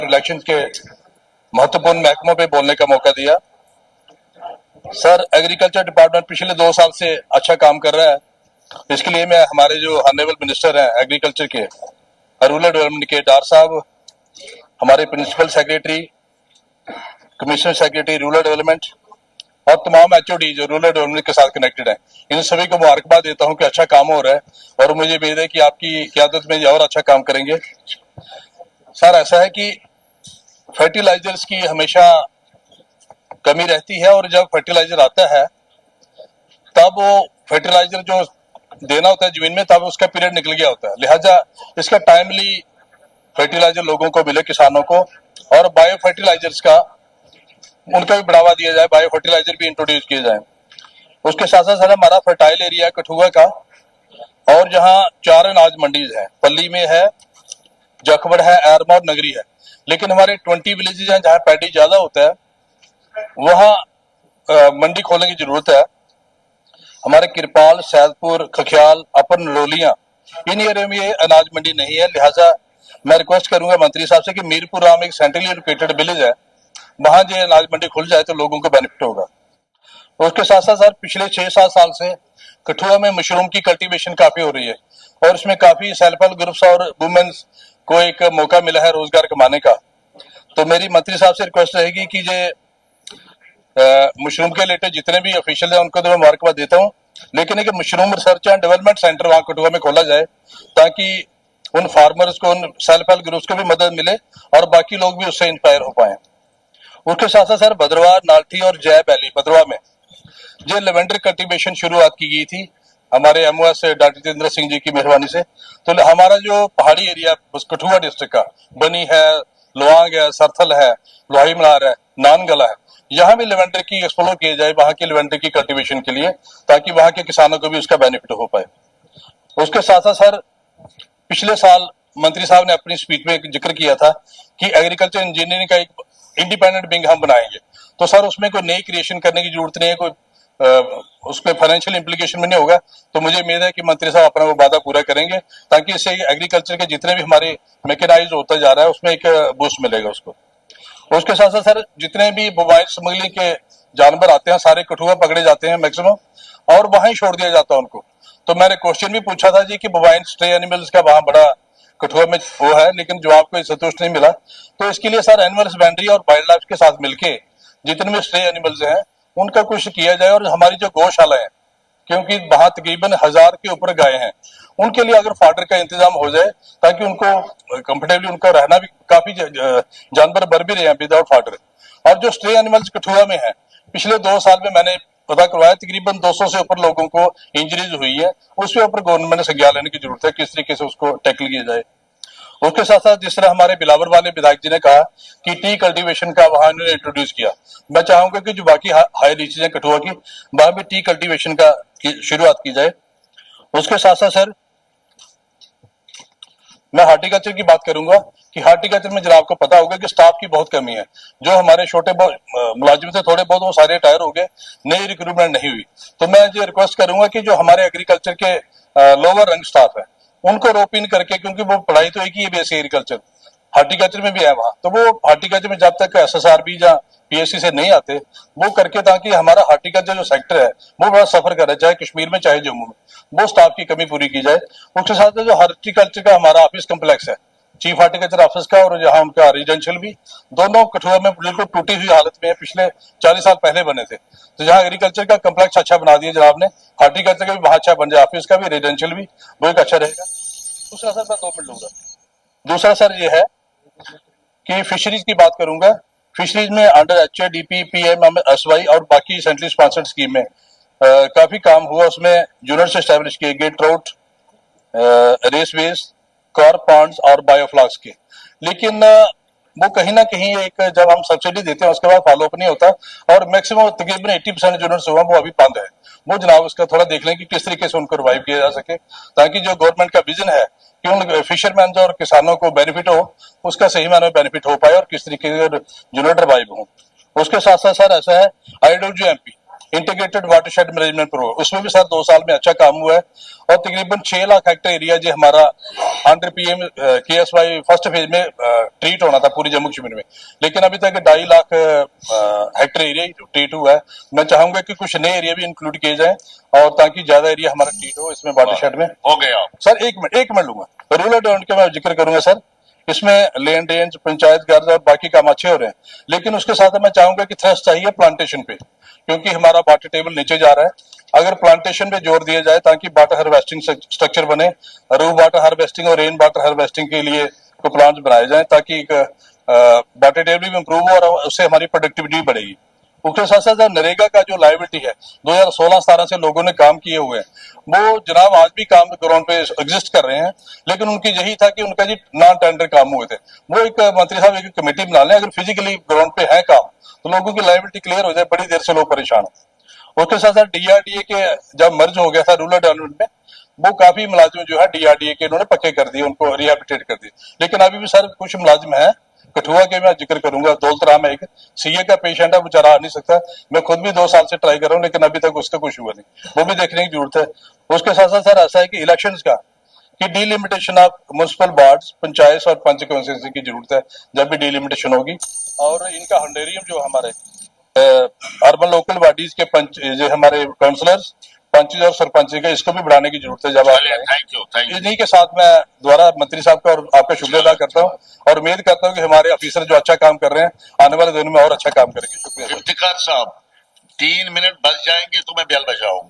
Election के महत्वपूर्ण महकमों पे बोलने का मौका दिया। सर, एग्रीकल्चर डिपार्टमेंट पिछले 2 साल से अच्छा काम कर रहा है। इसके लिए मैं हमारे जो ऑनरेबल मिनिस्टर हैं एग्रीकल्चर के, रूरल डेवलपमेंट के डार साहब, हमारे principal secretary, commissioner secretary rural development और तमाम एचओडी जो रूरल डेवलपमेंट के साथ कनेक्टेड हैं, इन सभी को मुबारकबाद देता हूं कि अच्छा काम हो रहा है और मुझे उम्मीद है कि आपकी क़यादत में ये और अच्छा काम करेंगे। सर, ऐसा है कि फर्टिलाइजर्स की हमेशा कमी रहती है और जब फर्टिलाइजर आता है तब वो फर्टिलाइजर जो देना होता है जमीन में तब उसका पीरियड निकल गया होता है। लिहाजा इसका टाइमली फर्टिलाइजर लोगों को मिले, किसानों को, और बायो फर्टिलाइजर्स का उनका भी बढ़ावा दिया जाए, बायो फर्टिलाइजर भी इंट्रोड्यूस किए जाए। उसके साथ साथ सर हमारा फर्टाइल एरिया कठुआ का, और जहाँ 4 अनाज मंडीज है, पल्ली में है, जखबड़ है, एरमा और नगरी है, लेकिन हमारे 20 विलेजेज हैं जहाँ पैडी ज्यादा होता है, वहां मंडी खोलने की जरूरत है। हमारे किरपाल, सैदपुर, खख्याल, अपर नरोलियां, इन एरिया में ये अनाज मंडी नहीं है। लिहाजा मैं रिक्वेस्ट करूंगा मंत्री साहब से कि मीरपुर राम एक सेंट्रली लोकेटेड विलेज है, वहां जो अनाज मंडी खुल जाए तो लोगों को बेनिफिट होगा। उसके साथ साथ सर पिछले 6-7 साल से कठुआ में मशरूम की कल्टीवेशन काफी हो रही है और इसमें काफी सेल्फ हेल्प ग्रुप्स और वुमेन्स को एक मौका मिला है रोजगार कमाने का। तो मेरी मंत्री साहब से रिक्वेस्ट रहेगी कि ये मशरूम के रिलेटेड जितने भी ऑफिशियल है उनको तो मैं मुबारकबाद देता हूँ, लेकिन एक mushroom research and development centre वहां कठुआ में खोला जाए ताकि उन फार्मर्स को, उन सेल्फ हेल्प ग्रुप्स को भी मदद मिले और बाकी लोग भी उससे इंस्पायर हो पाए। उसके साथ साथ सर भद्रवाह, नाल्ठी और जय वैली भद्रवाह में जो लेवेंडर कल्टीवेशन शुरुआत की गई थी हमारे एमओएस डॉक्टर जितेंद्र सिंह जी की मेहरबानी से। तो हमारा जो पहाड़ी एरिया कठुआ डिस्ट्रिक्ट का, बनी है, लोआंग है, सरथल है, लोहाई मनार है, नानगला है, यहाँ भी लेवेंडर की एक्सप्लोर किया जाए, वहां की लेवेंडर की कल्टीवेशन के लिए, ताकि वहां के किसानों को भी उसका बेनिफिट हो पाए। उसके साथ साथ सर पिछले साल मंत्री साहब ने अपनी स्पीच में जिक्र किया था कि एग्रीकल्चर इंजीनियरिंग का एक इंडिपेंडेंट विंग हम बनाएंगे। तो सर उसमें कोई नई क्रिएशन करने की जरूरत नहीं है, कोई उसमें फाइनेंशियल इंप्लीकेशन में नहीं होगा। तो मुझे उम्मीद है कि मंत्री साहब अपना वो वादा पूरा करेंगे ताकि इससे एग्रीकल्चर के जितने भी हमारे मैकेनाइज होता जा रहा है उसमें एक बूस्ट मिलेगा उसको। उसके साथ साथ सर जितने भी मोबाइल स्मगलिंग के जानवर आते हैं सारे कठुआ पकड़े जाते हैं मैक्सिमम, और वहां ही छोड़ दिया जाता है उनको। तो मैंने क्वेश्चन भी पूछा था जी कि मोबाइल स्ट्रे एनिमल्स का वहां बड़ा कठुआ में वो है, लेकिन जवाब कोई संतुष्ट नहीं मिला। तो इसके लिए सर एनिमल हस्बेंड्री और वाइल्ड लाइफ के साथ मिलके जितने भी स्ट्रे एनिमल्स हैं उनका कुछ किया जाए, और हमारी जो गौशाला है, क्योंकि वहां तकरीबन 1000 के ऊपर गाय हैं, उनके लिए अगर फाडर का इंतजाम हो जाए ताकि उनको कंफर्टेबली उनका रहना भी, काफी जानवर मर भी रहे हैं विदाउट फाडर। और जो स्ट्रे एनिमल्स कठुआ में है, पिछले 2 साल में मैंने पता करवाया तकरीबन 200 से ऊपर लोगों को इंजरीज हुई है। उसके ऊपर गवर्नमेंट ने संज्ञान लेने की जरूरत है, किस तरीके से उसको टैकल किया जाए। उसके साथ साथ जिस तरह हमारे बिलावर वाले विधायक जी ने कहा कि टी कल्टीवेशन का वहां इन्होंने इंट्रोड्यूस किया, मैं चाहूंगा कि जो बाकी हाई रीचेज है कठुआ की, वहां भी टी कल्टीवेशन का शुरुआत की जाए। उसके साथ साथ सर मैं हार्टिकल्चर की बात करूंगा कि हार्टिकल्चर में जनाब को पता होगा कि स्टाफ की बहुत कमी है। जो हमारे छोटे मुलाजिम थे थोड़े बहुत, वो सारे रिटायर हो गए, नई रिक्रूटमेंट नहीं हुई। तो मैं ये रिक्वेस्ट करूंगा कि जो हमारे एग्रीकल्चर के लोअर रंग स्टाफ है उनको रोप इन करके, क्योंकि वो पढ़ाई तो एक ही है बेसिक एग्रीकल्चर, हार्टिकल्चर में भी है वहां, तो वो हार्टिकल्चर में जब तक एसएसआरबी या पीएससी से नहीं आते वो करके, ताकि हमारा हार्टिकल्चर जो सेक्टर है वो बड़ा सफर करे, चाहे कश्मीर में चाहे जम्मू में, वो स्टाफ की कमी पूरी की जाए। उसके साथ जो हार्टिकल्चर का हमारा ऑफिस कम्प्लेक्स है, चीफ हार्टिकल्चर ऑफिस का और जहाँ उनका रेजिडेंशियल भी, दोनों कठुआ में बिल्कुल टूटी हुई हालत में है, पिछले 40 साल पहले बने थे। तो जहाँ एग्रीकल्चर का कम्प्लेक्स अच्छा बना दिया जनाब ने, हार्टिकल्चर का भी वहां अच्छा बन जाए, ऑफिस का भी, रेजिडेंशियल भी, वो एक अच्छा रहेगा। दूसरा सर मैं 2 मिनट लूंगा। दूसरा सर ये है कि फिशरीज की बात करूंगा। फिशरीज में अंडर एचएडीपी, पीएमएसवाई और बाकी सेंट्रली स्पॉन्सर्ड स्कीम में काफी काम हुआ। उसमें यूनिट्स एस्टेब्लिश किए गए ट्राउट, रेसवेज, कॉर्प पॉन्ड्स और बायोफ्लाक्स के, लेकिन वो कहीं ना कहीं एक, जब हम सब्सिडी देते हैं उसके बाद फॉलोअप नहीं होता, और मैक्सिमम तकरीबन 80% यूनिट्स हुआ वो अभी बंद है। वो जनाब उसका थोड़ा देख लें कि किस तरीके से उनको रिवाइव किया जा सके, ताकि जो गवर्नमेंट का विजन है कि उन फिशरमैन और किसानों को बेनिफिट हो, उसका सही मायने में बेनिफिट हो पाए और किस तरीके से यूनिट रिवाइव हो। उसके साथ साथ सर ऐसा है IWMP integrated watershed management programme, उसमें भी सर 2 साल में अच्छा काम हुआ है और तकरीबन 6 लाख हेक्टेयर एरिया जो हमारा under PM KSY first phase में ट्रीट होना था पूरी जम्मू कश्मीर में, लेकिन अभी तक 2.5 लाख हेक्टेयर एरिया ट्रीट हुआ है। मैं चाहूंगा कि कुछ नए एरिया भी इंक्लूड किए जाएं और ताकि ज्यादा एरिया हमारा ट्रीट हो इसमें वाटरशेड में। हो गया सर एक मिनट लूंगा। रूरल डेवलपमेंट का मैं जिक्र करूंगा सर, इसमें लैंड रेंज, पंचायत घर और बाकी काम अच्छे हो रहे हैं, लेकिन उसके साथ मैं चाहूंगा कि थ्रस्ट चाहिए प्लांटेशन पे, क्योंकि हमारा वाटर टेबल नीचे जा रहा है। अगर प्लांटेशन पे जोर दिया जाए ताकि वाटर हार्वेस्टिंग स्ट्रक्चर बने, रू वाटर हार्वेस्टिंग और रेन वाटर हार्वेस्टिंग के लिए को प्लांट बनाए जाए ताकि वाटर टेबल भी इंप्रूव हो और उससे हमारी प्रोडक्टिविटी बढ़ेगी। उसके साथ साथ नरेगा का जो लाइबिलिटी है 2016-17 से लोगों ने काम किए हुए हैं, वो जनाब आज भी काम ग्राउंड पे एग्जिस्ट कर रहे हैं, लेकिन उनकी यही था कि उनका जी नॉन टेंडर काम हुए थे। वो एक मंत्री साहब एक कमेटी बना लें, अगर फिजिकली ग्राउंड पे है काम तो लोगों की लाइबिलिटी क्लियर हो जाए, बड़ी देर से लोग परेशान हो। उसके साथ साथ DRDA के जब मर्ज हो गया था रूरल डेवलपमेंट में, वो काफी मुलाजिम जो है DRDA के उन्होंने पक्के कर दिए, उनको रिहेबिलिटेट कर दिए, लेकिन अभी भी सर कुछ मुलाजिम है। कठुआ के मैं जिक्र करूंगा, दौलत राम है एक CA का पेशेंट है, बेचारा आ नहीं सकता। मैं खुद भी 2 साल से ट्राई कर रहा हूँ, लेकिन अभी तक उसका कुछ हुआ नहीं, वो भी देखने की जरूरत है। उसके साथ साथ सर ऐसा है कि इलेक्शंस का कि delimitation of municipal wards, panchayat और पंच कॉन्स्टिट्यूंसी की जरूरत है, जब भी डिलिमिटेशन होगी। और इनका हंडेरियम जो हमारे अर्बन लोकल बॉडीज के पंच जो हमारे काउंसलर्स, पंच और सरपंच का, इसको भी बढ़ाने की जरूरत है। जब थैंक यू इन्हीं के साथ मैं दोबारा मंत्री साहब का और आपका शुक्रिया अदा करता हूँ और उम्मीद करता हूँ कि हमारे ऑफिसर जो अच्छा काम कर रहे हैं आने वाले दिनों में और अच्छा काम करेंगे। शुक्रिया। इफ्तिखार साहब 3 मिनट बच जाएंगे तो मैं बेल बजाऊंगा।